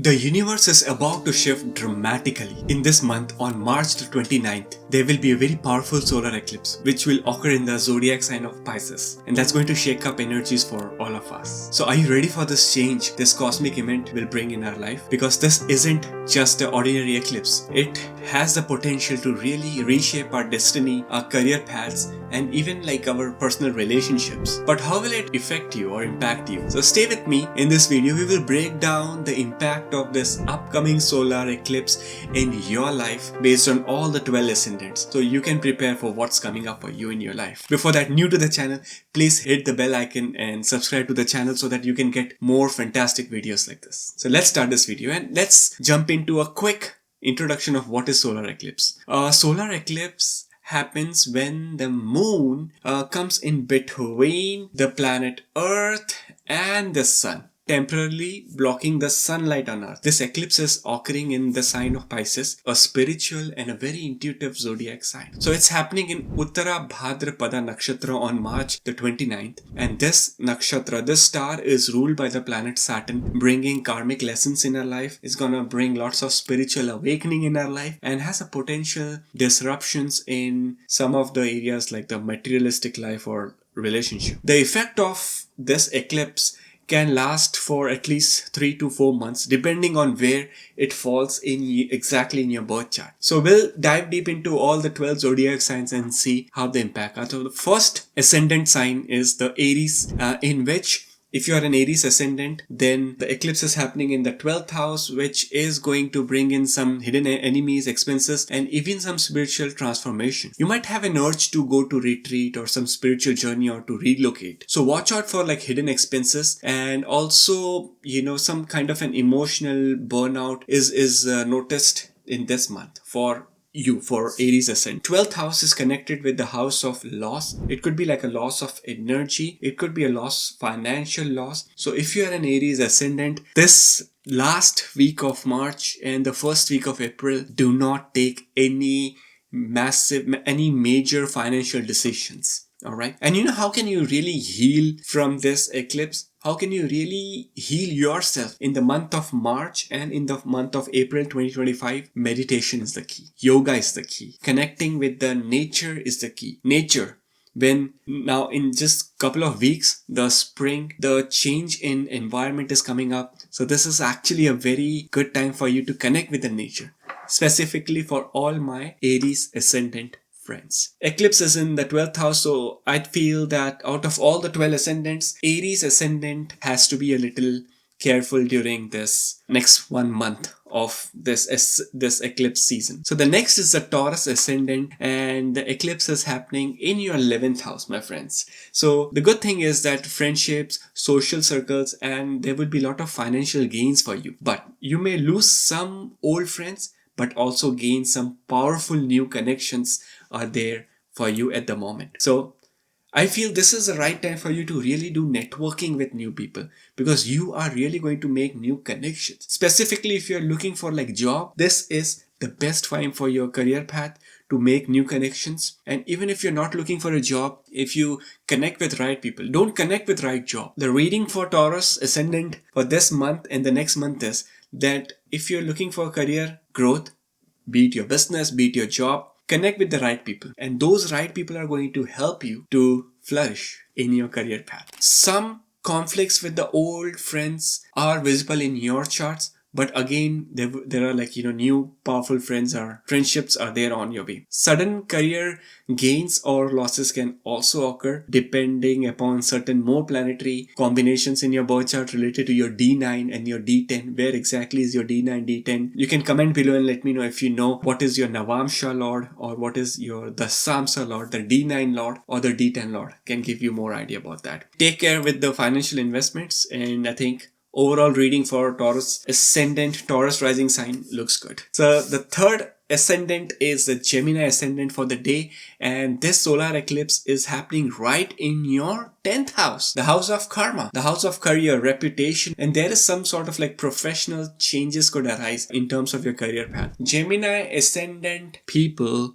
The universe is about to shift dramatically. In this month, on March the 29th, there will be a very powerful solar eclipse which will occur in the zodiac sign of Pisces, and that's going to shake up energies for all of us. So are you ready for this change this cosmic event will bring in our life? Because this isn't just an ordinary eclipse. It has the potential to really reshape our destiny, our career paths, and even like our personal relationships. But how will it affect you or impact you? So stay with me. In this video, we will break down the impact of this upcoming solar eclipse in your life based on all the 12 ascendants, so you can prepare for what's coming up for you in your life. Before that, new to the channel, please hit the bell icon and subscribe to the channel so that you can get more fantastic videos like this. So let's start this video and let's jump into a quick introduction of what is solar eclipse. Solar eclipse happens when the moon comes in between the planet Earth and the sun, temporarily blocking the sunlight on Earth. This eclipse is occurring in the sign of Pisces, a spiritual and a very intuitive zodiac sign. So it's happening in Uttara Bhadrapada Nakshatra on March the 29th. And this nakshatra, this star, is ruled by the planet Saturn, bringing karmic lessons in our life. It's gonna bring lots of spiritual awakening in our life and has a potential disruptions in some of the areas like the materialistic life or relationship. The effect of this eclipse can last for at least 3 to 4 months depending on where it falls in exactly in your birth chart. So we'll dive deep into all the 12 zodiac signs and see how they impact. So the first ascendant sign is the Aries, in which if you are an Aries ascendant, then the eclipse is happening in the 12th house, which is going to bring in some hidden enemies, expenses, and even some spiritual transformation. You might have an urge to go to retreat or some spiritual journey or to relocate. So watch out for like hidden expenses, and also, some kind of an emotional burnout is noticed in this month for Aries ascendant. 12th house is connected with the house of loss. It could be like a loss of energy. It could be a loss, financial loss. So if you are an Aries ascendant, this last week of March and the first week of April, do not take any major financial decisions. Alright. And how can you really heal from this eclipse? How can you really heal yourself in the month of March and in the month of April 2025? Meditation is the key. Yoga is the key. Connecting with the nature is the key. Nature. When now in just couple of weeks, the spring, the change in environment is coming up. So this is actually a very good time for you to connect with the nature. Specifically for all my Aries ascendant friends. Eclipse is in the 12th house, so I'd feel that out of all the 12 ascendants, Aries ascendant has to be a little careful during this next 1 month of this eclipse season. So the next is the Taurus ascendant, and the eclipse is happening in your 11th house, my friends. So the good thing is that friendships, social circles, and there will be a lot of financial gains for you. But you may lose some old friends, but also gain some powerful new connections are there for you at the moment. So I feel this is the right time for you to really do networking with new people, because you are really going to make new connections. Specifically, if you're looking for like job, this is the best time for your career path to make new connections. And even if you're not looking for a job, if you connect with right people, don't connect with right job. The reading for Taurus ascendant for this month and the next month is that if you're looking for career growth, be it your business, be it your job, connect with the right people. And those right people are going to help you to flourish in your career path. Some conflicts with the old friends are visible in your charts, but again, there are like, new powerful friends or friendships are there on your way. Sudden career gains or losses can also occur depending upon certain more planetary combinations in your birth chart related to your D9 and your D10. Where exactly is your D9, D10? You can comment below and let me know if you know what is your Navamsha Lord or what is your Dasamsa Lord, the D9 Lord or the D10 Lord. Can give you more idea about that. Take care with the financial investments, and I think overall reading for Taurus ascendant, Taurus rising sign looks good. So the third ascendant is the Gemini ascendant for the day, and this solar eclipse is happening right in your 10th house, the house of karma, the house of career, reputation, and there is some sort of like professional changes could arise in terms of your career path. Gemini ascendant people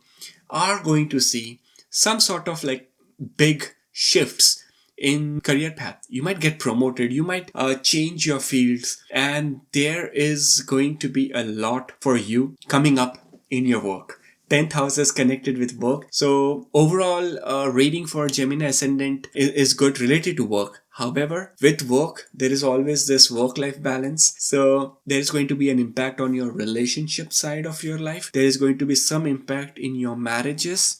are going to see some sort of like big shifts in career path. You might get promoted, you might change your fields, and there is going to be a lot for you coming up in your work. 10th house is connected with work. So overall reading for Gemini Ascendant is good related to work. However, with work, there is always this work-life balance. So there is going to be an impact on your relationship side of your life. There is going to be some impact in your marriages.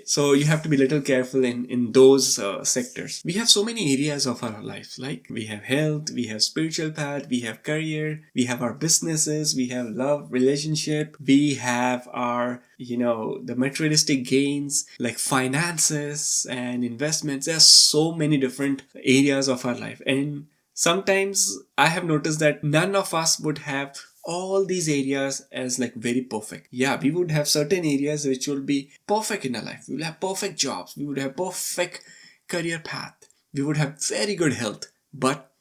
So you have to be a little careful in those sectors. We have so many areas of our life, like we have health, we have spiritual path, we have career, we have our businesses, we have love, relationship, we have our, the materialistic gains like finances and investments. There are so many different areas of our life. And sometimes I have noticed that none of us would have all these areas as like very perfect. Yeah, we would have certain areas which will be perfect in our life. We will have perfect jobs. We would have perfect career path. We would have very good health. But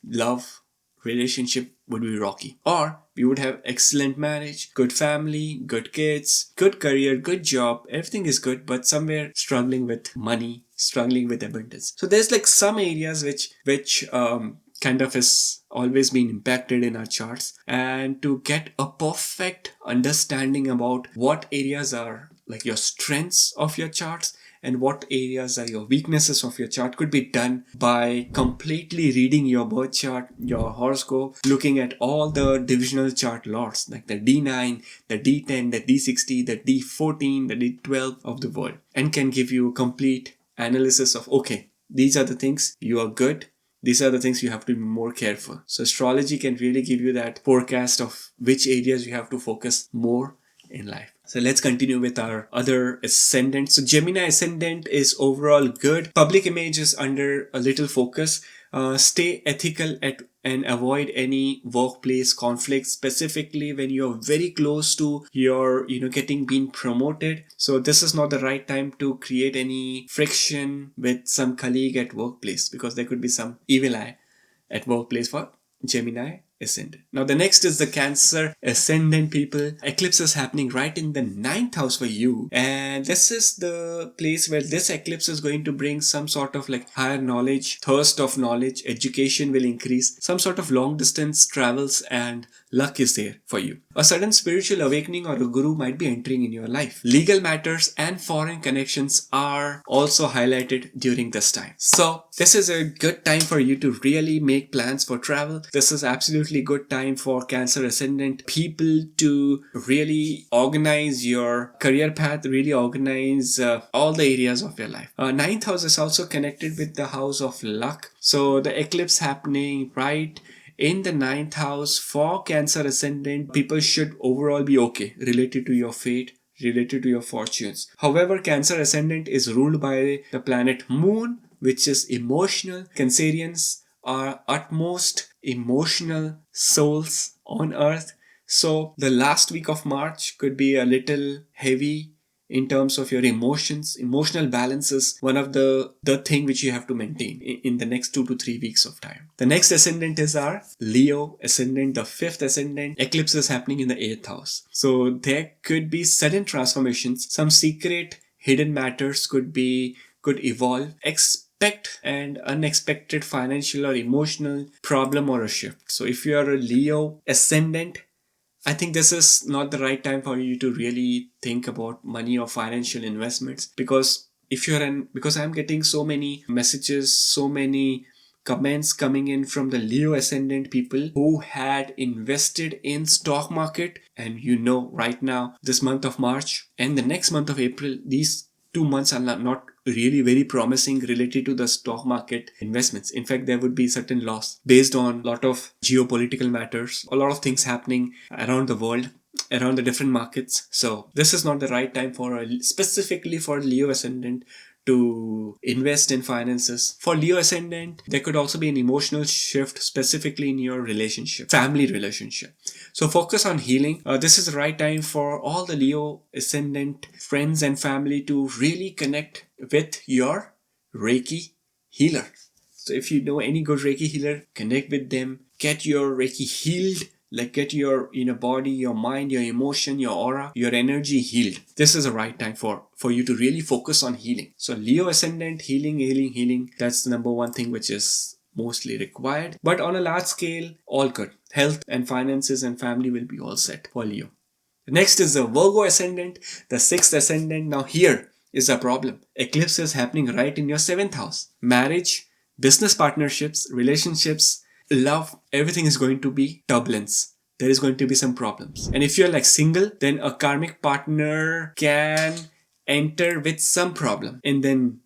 love, relationship would be rocky. Or we would have excellent marriage, good family, good kids, good career, good job. Everything is good, but somewhere struggling with money, struggling with abundance. So there's like some areas which kind of has always been impacted in our charts. And to get a perfect understanding about what areas are like your strengths of your charts and what areas are your weaknesses of your chart could be done by completely reading your birth chart, your horoscope, looking at all the divisional chart lords like the D9, the D10, the D60, the D14, the D12 of the world, and can give you a complete analysis of, okay, these are the things you are good. These are the things you have to be more careful. So astrology can really give you that forecast of which areas you have to focus more in life. So let's continue with our other ascendant. So Gemini Ascendant is overall good. Public image is under a little focus. Stay ethical and avoid any workplace conflicts, specifically when you're very close to your, being promoted. So this is not the right time to create any friction with some colleague at workplace, because there could be some evil eye at workplace for Gemini Ascendant. Now the next is the Cancer Ascendant people. Eclipse is happening right in the 9th house for you, and this is the place where this eclipse is going to bring some sort of like higher knowledge, thirst of knowledge, education will increase, some sort of long distance travels, and luck is there for you. A sudden spiritual awakening or a guru might be entering in your life. Legal matters and foreign connections are also highlighted during this time. So this is a good time for you to really make plans for travel. This is absolutely good time for Cancer Ascendant people to really organize your career path, really organize all the areas of your life. 9th house is also connected with the house of luck. So the eclipse happening right in the 9th house for Cancer Ascendant, people should overall be okay related to your fate, related to your fortunes. However, Cancer Ascendant is ruled by the planet Moon, which is emotional. Cancerians are utmost emotional souls on earth. So the last week of March could be a little heavy in terms of your emotions. Emotional balance is one of the thing which you have to maintain in the next 2 to 3 weeks of time. The next ascendant is our Leo Ascendant, the 5th ascendant. Eclipse is happening in the 8th house. So there could be sudden transformations. Some secret hidden matters could evolve. Expect an unexpected financial or emotional problem or a shift. So if you are a Leo Ascendant, I think this is not the right time for you to really think about money or financial investments, because I'm getting so many messages, so many comments coming in from the Leo Ascendant people who had invested in stock market, and right now this month of March and the next month of April, these 2 months are not really very promising related to the stock market investments. In fact, there would be certain loss based on a lot of geopolitical matters, a lot of things happening around the world, around the different markets. So this is not the right time specifically for Leo Ascendant to invest in finances. For Leo Ascendant, there could also be an emotional shift specifically in your relationship, family relationship. So focus on healing. This is the right time for all the Leo Ascendant friends and family to really connect with your Reiki healer. So if you know any good Reiki healer, connect with them, get your Reiki healed Like get your body, your mind, your emotion, your aura, your energy healed. This is the right time for you to really focus on healing. So Leo ascendant, healing. That's the number one thing which is mostly required. But on a large scale, all good. Health and finances and family will be all set for Leo. Next is the Virgo ascendant, the 6th ascendant. Now here is a problem. Eclipse is happening right in your 7th house. Marriage, business partnerships, relationships, love, everything is going to be turbulence. There is going to be some problems. And if you're like single, then a karmic partner can enter with some problem. And then,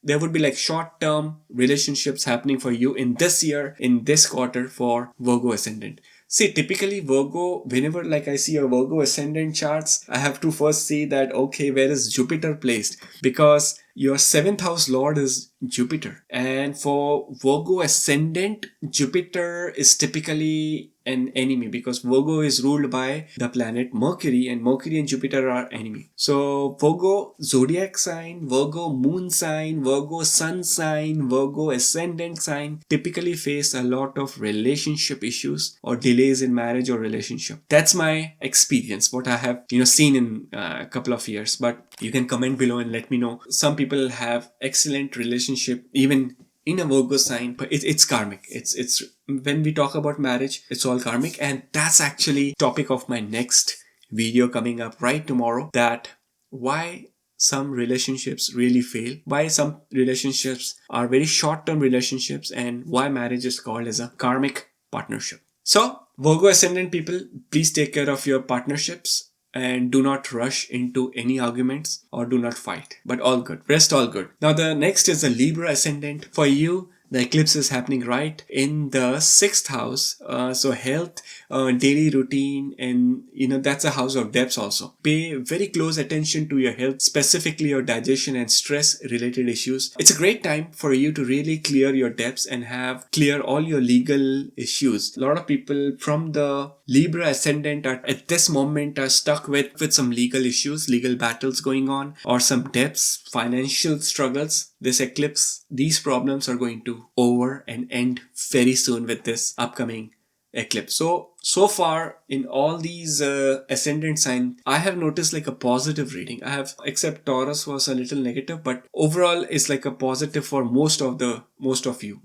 there would be like short-term relationships happening for you in this year, in this quarter for Virgo ascendant. See, typically Virgo, whenever like I see a Virgo ascendant charts, I have to first see that, okay, where is Jupiter placed? Because your 7th house lord is Jupiter. And for Virgo ascendant, Jupiter is typically an enemy because Virgo is ruled by the planet Mercury, and Mercury and Jupiter are enemy. So Virgo zodiac sign, Virgo moon sign, Virgo sun sign, Virgo ascendant sign typically face a lot of relationship issues or delays in marriage or relationship. That's my experience, what I have seen in a couple of years. But you can comment below and let me know. Some people have excellent relationship even in a Virgo sign, but it's karmic. It's when we talk about marriage, it's all karmic, and that's actually topic of my next video coming up right tomorrow. That why some relationships really fail, why some relationships are very short-term relationships, and why marriage is called as a karmic partnership. So Virgo ascendant people, please take care of your partnerships and do not rush into any arguments or do not fight, but all good, rest all good. Now the next is the Libra ascendant. For you, the eclipse is happening right in the 6th house. So health, daily routine, and that's a house of depths also. Pay very close attention to your health, specifically your digestion and stress related issues. It's a great time for you to really clear your debts and clear all your legal issues. A lot of people from the Libra ascendant at this moment are stuck with some legal issues, legal battles going on, or some debts, financial struggles. This eclipse, these problems are going to over and end very soon with this upcoming eclipse. So far in all these ascendant signs, I have noticed like a positive reading. Except Taurus was a little negative, but overall it's like a positive for most of you.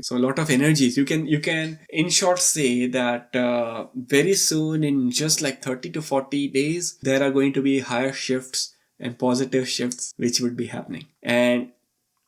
So a lot of energies. You can in short say that very soon, in just like 30 to 40 days, there are going to be higher shifts and positive shifts which would be happening. And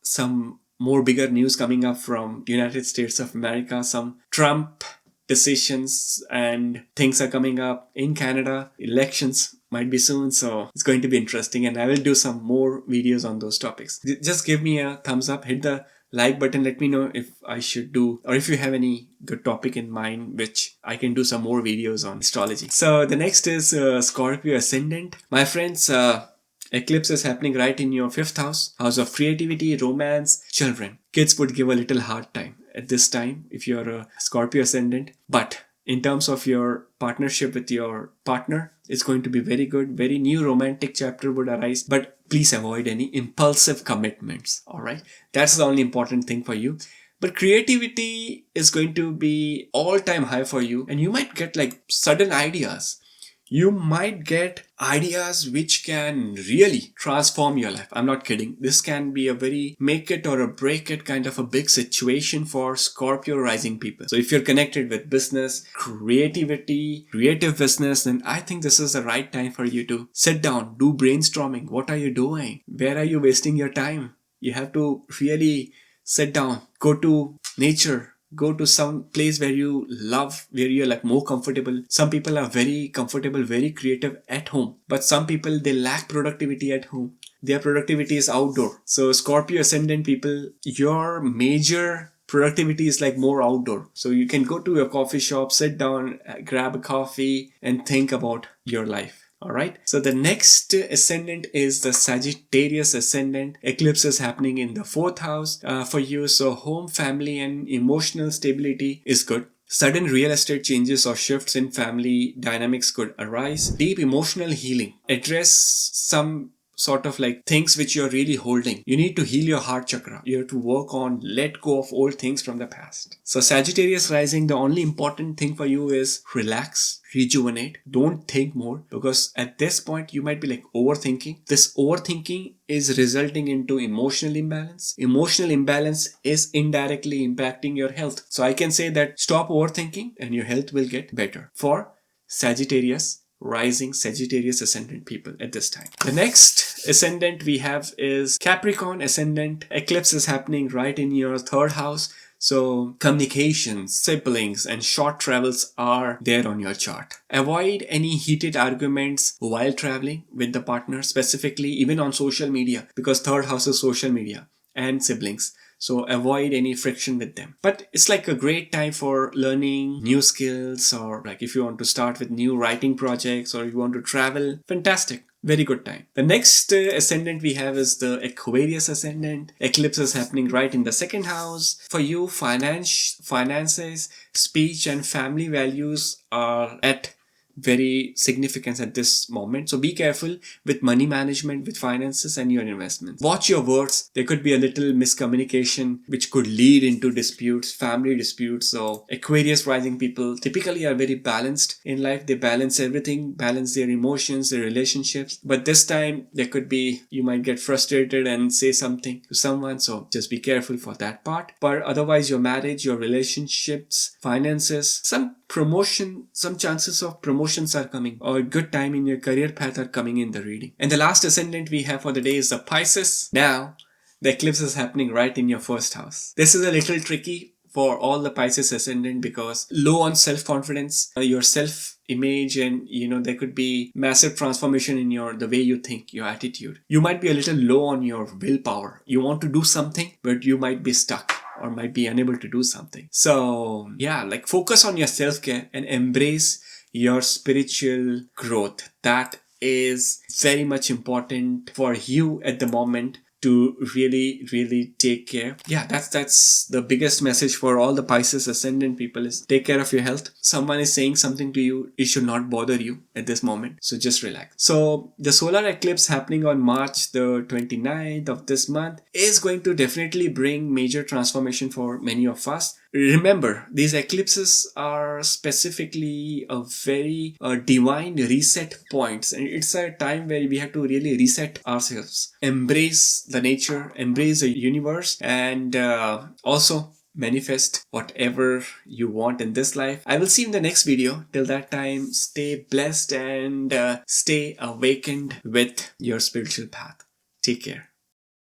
some more bigger news coming up from United States of America, some Trump decisions and things are coming up in Canada. Elections might be soon, so it's going to be interesting, and I will do some more videos on those topics. Just give me a thumbs up, hit the like button, let me know if I should do, or if you have any good topic in mind which I can do some more videos on astrology. So the next is Scorpio ascendant. My friends, eclipse is happening right in your 5th house, house of creativity, romance, children. Kids would give a little hard time at this time if you're a Scorpio ascendant. But in terms of your partnership with your partner, it's going to be very good. Very new romantic chapter would arise. But please avoid any impulsive commitments. Alright? That's the only important thing for you. But creativity is going to be all-time high for you. And you might get like sudden ideas. You might get ideas which can really transform your life. I'm not kidding. This can be a very make it or a break it kind of a big situation for Scorpio rising people. So if you're connected with business, creativity, creative business, then I think this is the right time for you to sit down, do brainstorming. What are you doing? Where are you wasting your time? You have to really sit down, go to nature. Go to some place where you love, where you're like more comfortable. Some people are very comfortable, very creative at home. But some people, they lack productivity at home. Their productivity is outdoor. So Scorpio ascendant people, your major productivity is like more outdoor. So you can go to a coffee shop, sit down, grab a coffee and think about your life. Alright, so the next ascendant is the Sagittarius ascendant. Eclipse is happening in the 4th house for you. So home, family and emotional stability is good. Sudden real estate changes or shifts in family dynamics could arise. Deep emotional healing. Address some sort of like things which you're really holding. You need to heal your heart chakra. You have to work on let go of old things from the past. So Sagittarius rising, the only important thing for you is relax, rejuvenate, don't think more, because at this point you might be like overthinking. This overthinking is resulting into emotional imbalance. Emotional imbalance is indirectly impacting your health. So I can say that stop overthinking and your health will get better for Sagittarius rising, Sagittarius ascendant people at this time. The next ascendant we have is Capricorn ascendant. Eclipse is happening right in your 3rd house. So communications, siblings and short travels are there on your chart. Avoid any heated arguments while traveling with the partner, specifically even on social media, because 3rd house is social media and siblings. So avoid any friction with them. But it's like a great time for learning new skills, or like if you want to start with new writing projects or you want to travel, fantastic. Very good time. The next ascendant we have is the Aquarius ascendant. Eclipse is happening right in the 2nd house. For you, finances, speech and family values are at very significant at this moment. So be careful with money management, with finances and your investments. Watch your words. There could be a little miscommunication which could lead into disputes, family disputes. So Aquarius rising people typically are very balanced in life. They balance everything, balance their emotions, their relationships. But this time there could be, you might get frustrated and say something to someone. So just be careful for that part. But otherwise, your marriage, your relationships, finances, some promotion, some chances of promotions are coming, or a good time in your career path are coming in the reading. And the last ascendant we have for the day is the Pisces. Now, the eclipse is happening right in your 1st house. This is a little tricky for all the Pisces ascendant because low on self-confidence, your self-image, and there could be massive transformation in the way you think, your attitude. You might be a little low on your willpower. You want to do something, but you might be stuck or might be unable to do something. So yeah, like focus on your self-care and embrace your spiritual growth. That is very much important for you at the moment to really take care. Yeah, that's the biggest message for all the Pisces ascendant people is take care of your health. Someone is saying something to you, it should not bother you at this moment. So just relax. So the solar eclipse happening on March the 29th of this month is going to definitely bring major transformation for many of us. Remember, these eclipses are specifically a very divine reset points, and it's a time where we have to really reset ourselves, embrace the nature, embrace the universe, and also manifest whatever you want in this life. I will see you in the next video. Till that time, stay blessed and stay awakened with your spiritual path. Take care.